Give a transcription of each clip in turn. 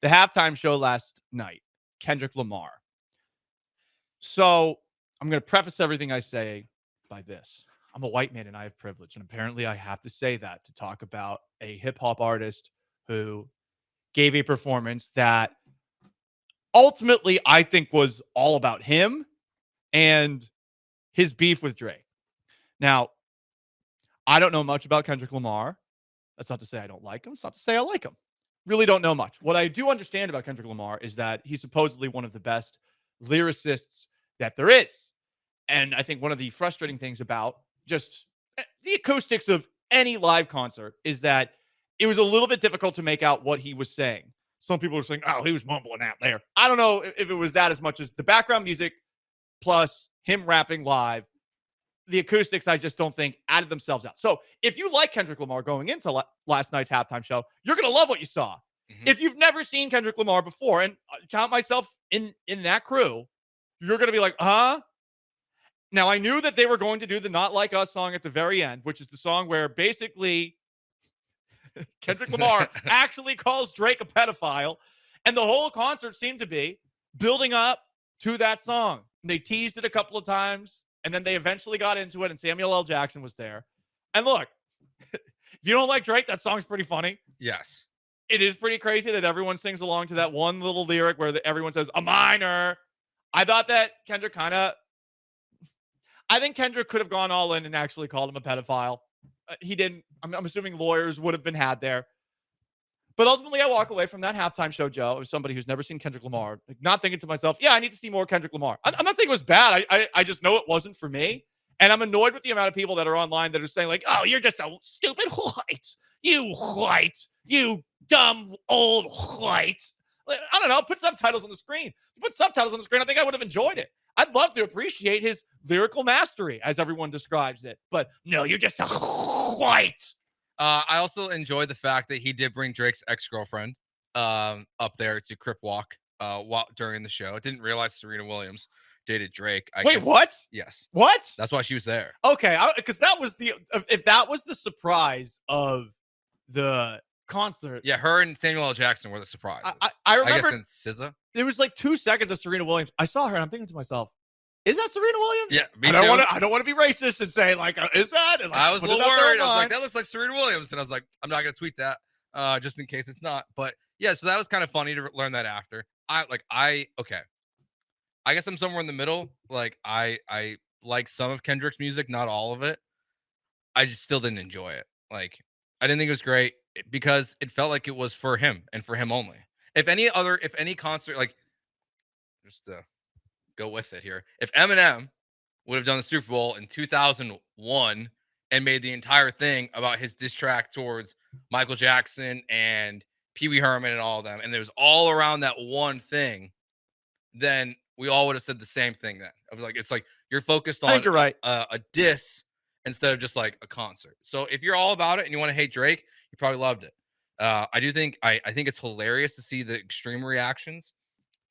The halftime show last night, Kendrick Lamar. So I'm going to preface everything I say by this. I'm a white man and I have privilege. And apparently I have to say that to talk about a hip hop artist who gave a performance that ultimately I think was all about him and his beef with Drake. Now, I don't know much about Kendrick Lamar. That's not to say I don't like him. It's not to say I like him. Really don't know much. What I do understand about Kendrick Lamar is that he's supposedly one of the best lyricists that there is. And I think one of the frustrating things about just the acoustics of any live concert is that it was a little bit difficult to make out what he was saying. Some people were saying, oh, he was mumbling out there. I don't know if it was that as much as the background music plus him rapping live. The acoustics, I just don't think added themselves out. So if you like Kendrick Lamar going into last night's halftime show, you're going to love what you saw. Mm-hmm. If you've never seen Kendrick Lamar before, and count myself in that crew, you're going to be like, huh? Now, I knew that they were going to do the Not Like Us song at the very end, which is the song where basically Kendrick Lamar actually calls Drake a pedophile. And the whole concert seemed to be building up to that song. And they teased it a couple of times. And then they eventually got into it, and Samuel L. Jackson was there. And look, if you don't like Drake, that song's pretty funny. Yes. It is pretty crazy that everyone sings along to that one little lyric where everyone says, a minor. I thought that Kendrick I think Kendrick could have gone all in and actually called him a pedophile. He didn't. I'm assuming lawyers would have been had there. But ultimately, I walk away from that halftime show, Joe, as somebody who's never seen Kendrick Lamar, not thinking to myself, yeah, I need to see more Kendrick Lamar. I'm not saying it was bad. I just know it wasn't for me. And I'm annoyed with the amount of people that are online that are saying, like, oh, you're just a stupid white. You dumb old white. I don't know. Put subtitles on the screen. Put subtitles on the screen. I think I would have enjoyed it. I'd love to appreciate his lyrical mastery, as everyone describes it. But no, you're just a white. I also enjoyed the fact that he did bring Drake's ex-girlfriend up there to Crip Walk during the show. I didn't realize Serena Williams dated Drake. Wait, what? Yes. What? That's why she was there. Okay, because that was if that was the surprise of the concert. Yeah, her and Samuel L. Jackson were the surprise. I remember. I guess in SZA. There was like 2 seconds of Serena Williams. I saw her and I'm thinking to myself, is that Serena Williams? Yeah, me too. I don't want to be racist and say like, is that? And, like, I was a little worried. I was like, that looks like Serena Williams, and I was like, I'm not gonna tweet that just in case it's not. But yeah, so that was kind of funny to learn that after. Okay. I guess I'm somewhere in the middle. Like I like some of Kendrick's music, not all of it. I just still didn't enjoy it. Like I didn't think it was great because it felt like it was for him and for him only. If any concert, like just to go with it here, if Eminem would have done the Super Bowl in 2001 and made the entire thing about his diss track towards Michael Jackson and Pee Wee Herman and all of them, and it was all around that one thing, then we all would have said the same thing then. I was like, it's like you're focused on you're right. a diss instead of just like a concert. So if you're all about it and you want to hate Drake, you probably loved it. I think it's hilarious to see the extreme reactions.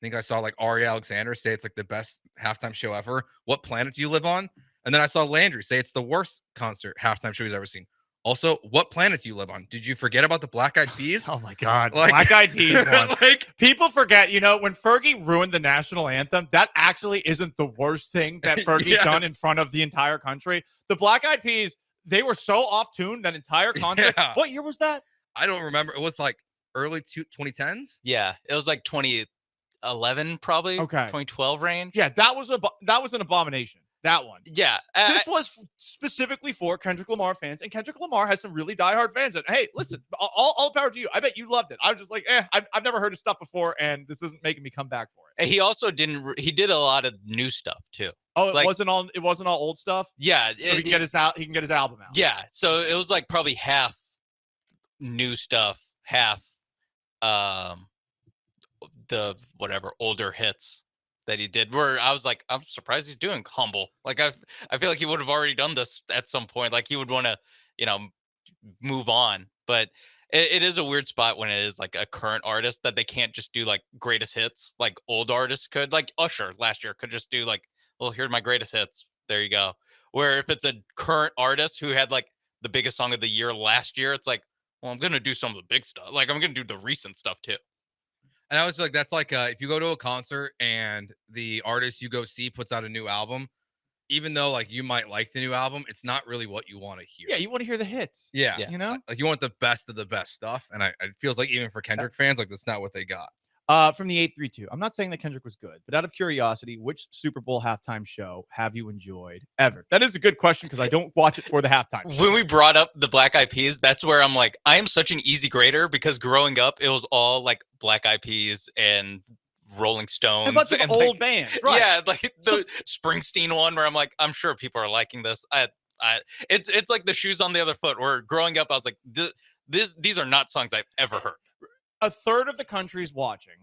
I think I saw like Ari Alexander say it's like the best halftime show ever. What planet do you live on? And then I saw Landry say it's the worst concert halftime show he's ever seen. Also, what planet do you live on? Did you forget about the Black Eyed Peas? Oh my God, Black Eyed Peas one. Like people forget, when Fergie ruined the national anthem, that actually isn't the worst thing that Fergie's done in front of the entire country. The Black Eyed Peas, they were so off tune that entire concert. Yeah. What year was that? I don't remember. It was like early 2010s. Yeah, it was like 2011 probably. Okay, 2012 range. Yeah, that was an abomination. That one. Yeah. This was specifically for Kendrick Lamar fans, and Kendrick Lamar has some really diehard fans. And hey, listen, all power to you. I bet you loved it. I was just like, I've never heard his stuff before, and this isn't making me come back for it. He also he did a lot of new stuff too. Oh, it wasn't all old stuff? Yeah. So he can get his album out. Yeah. So it was like probably half new stuff, half the whatever older hits that he did, where I was like, I'm surprised he's doing Humble. Like I feel like he would have already done this at some point. Like he would want to, move on. But it is a weird spot when it is like a current artist that they can't just do like greatest hits like old artists could. Like Usher last year could just do like, well, here's my greatest hits. There you go. Where if it's a current artist who had like the biggest song of the year last year, it's like, well, I'm going to do some of the big stuff. Like I'm going to do the recent stuff too. And I always feel like that's like if you go to a concert and the artist you go see puts out a new album, even though like you might like the new album, it's not really what you want to hear. Yeah, you want to hear the hits. Yeah. Yeah. You know? Like you want the best of the best stuff. And it feels like even for Kendrick fans, like that's not what they got. From the 832. I'm not saying that Kendrick was good, but out of curiosity, which Super Bowl halftime show have you enjoyed ever? That is a good question because I don't watch it for the halftime show. When we brought up the Black Eyed Peas, that's where I'm like, I am such an easy grader because growing up, it was all like Black Eyed Peas and Rolling Stones A bunch of and old like, bands, right? yeah, like the Springsteen one where I'm like, I'm sure people are liking this. It's like the shoes on the other foot. Where growing up, I was like, these are not songs I've ever heard. A third of the country's watching.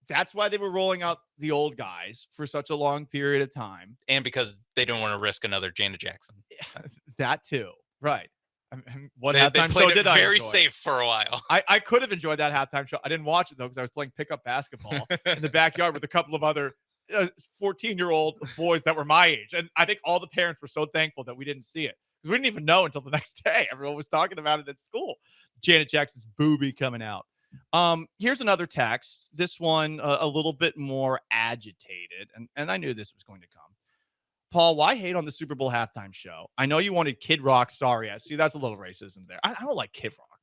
That's why they were rolling out the old guys for such a long period of time. And because they don't want to risk another Janet Jackson. That too, right? What They halftime played show it did I very enjoy? safe for a while. I could have enjoyed that halftime show. I didn't watch it though because I was playing pickup basketball in the backyard with a couple of other 14-year-old boys that were my age, and I think all the parents were so thankful that we didn't see it because we didn't even know until the next day. Everyone was talking about it at school. Janet Jackson's boobie coming out. Here's another text. This one a little bit more agitated, and I knew this was going to come. Paul, why hate on the Super Bowl halftime show? I know you wanted Kid Rock. Sorry, I see that's a little racism there. I don't like Kid Rock,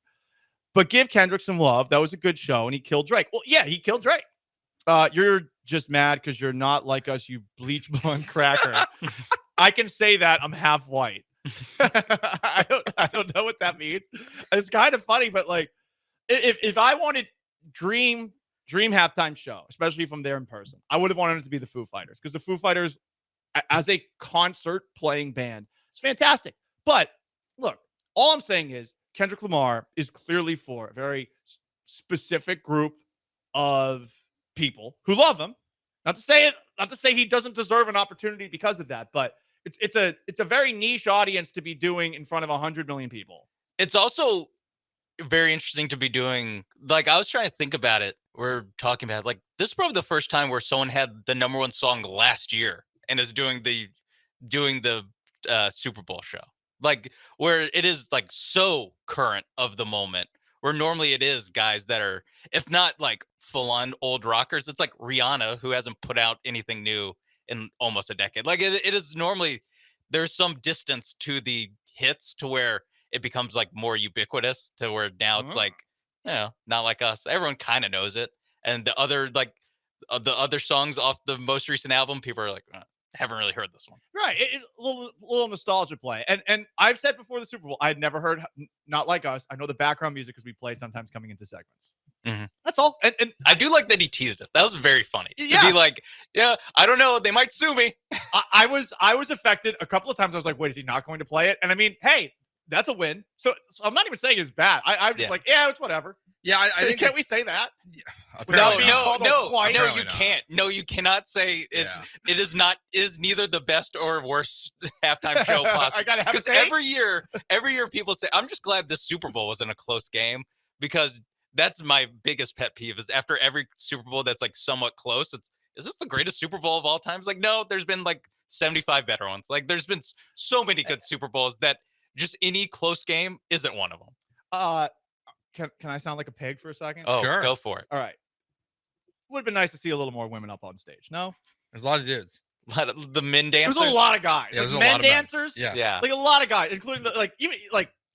but give Kendrick some love. That was a good show, and he killed Drake. Well, yeah, he killed Drake. You're just mad because you're not like us, you bleach blonde cracker. I can say that I'm half white. I don't know what that means. It's kind of funny, but like, if I wanted dream halftime show, especially if I'm there in person, I would have wanted it to be the Foo Fighters because the Foo Fighters, as a concert playing band, it's fantastic. But look, all I'm saying is Kendrick Lamar is clearly for a very specific group of people who love him. Not to say he doesn't deserve an opportunity because of that, but it's a very niche audience to be doing in front of 100 million people. It's also very interesting to be doing. Like, I was trying to think about it. We're talking about like this is probably the first time where someone had the number one song last year and is doing the Super Bowl show. Like where it is like so current of the moment. Where normally it is guys that are, if not like full on old rockers, it's like Rihanna who hasn't put out anything new in almost a decade. Like it is normally there's some distance to the hits to where it becomes like more ubiquitous to where now it's like, not like us. Everyone kind of knows it. And the other the other songs off the most recent album, people are like, haven't really heard this one. Right. It's a little nostalgia play. And I've said before the Super Bowl, I had never heard Not Like Us. I know the background music because we play it sometimes coming into segments. Mm-hmm. That's all. And I do like that he teased it. That was very funny. Yeah. To be like, yeah, I don't know. They might sue me. I was affected a couple of times. I was like, wait, is he not going to play it? And I mean, hey, that's a win. So I'm not even saying it's bad. I'm just like, yeah, it's whatever. Yeah, I think can't we say that? Yeah, No, Apparently you not. can't. No, you cannot say it. Yeah. It is neither the best or worst halftime show possible. I gotta have Because a say? every year people say, I'm just glad this Super Bowl wasn't a close game because that's my biggest pet peeve is after every Super Bowl that's like somewhat close. Is this the greatest Super Bowl of all time? It's like, no, there's been like 75 better ones. Like there's been so many good Super Bowls that just any close game isn't one of them. Can I sound like a pig for a second? Oh, Sure. go for it. All right. Would have been nice to see a little more women up on stage. No? There's a lot of dudes. A lot of the men There's dancers. a lot of guys. Yeah, like there's a men lot of men. dancers. Yeah. Yeah. Like a lot of guys, including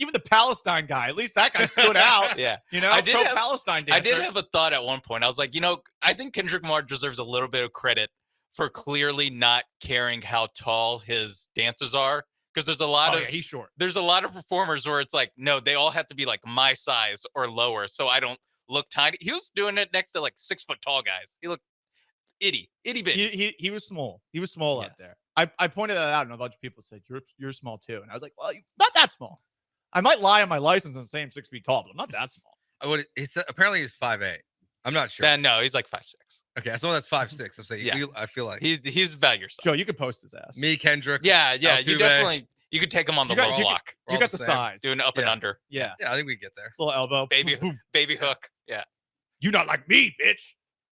even the Palestine guy. At least that guy stood out. Yeah. You know, I did have- Palestine dancer. I did have a thought at one point. I was like, I think Kendrick Lamar deserves a little bit of credit for clearly not caring how tall his dancers are. Because there's a lot of he's short. there's a lot of performers where it's like, no, they all have to be like my size or lower, so I don't look tiny. He was doing it next to like 6 foot tall guys. He looked itty bitty. He was small. He was small Yes. out there. I pointed that out, and a bunch of people said you're small too, and I was like, well, not that small. I might lie on my license and say I'm 6 feet tall, but I'm not that small. Apparently he's 5'8". I'm not sure. No, he's like 5'6". Okay, someone that's 5'6". I'm saying, Yeah. I feel like He's about your size. Joe, you could post his ass. me, Kendrick. Yeah, you Altuve. definitely you could take him on the You got- low you block, We're You all got the the same. size. do an up and Yeah. under, Yeah. Yeah, I think we get there. Little elbow. baby Boom. baby hook. Yeah, You not like me, bitch.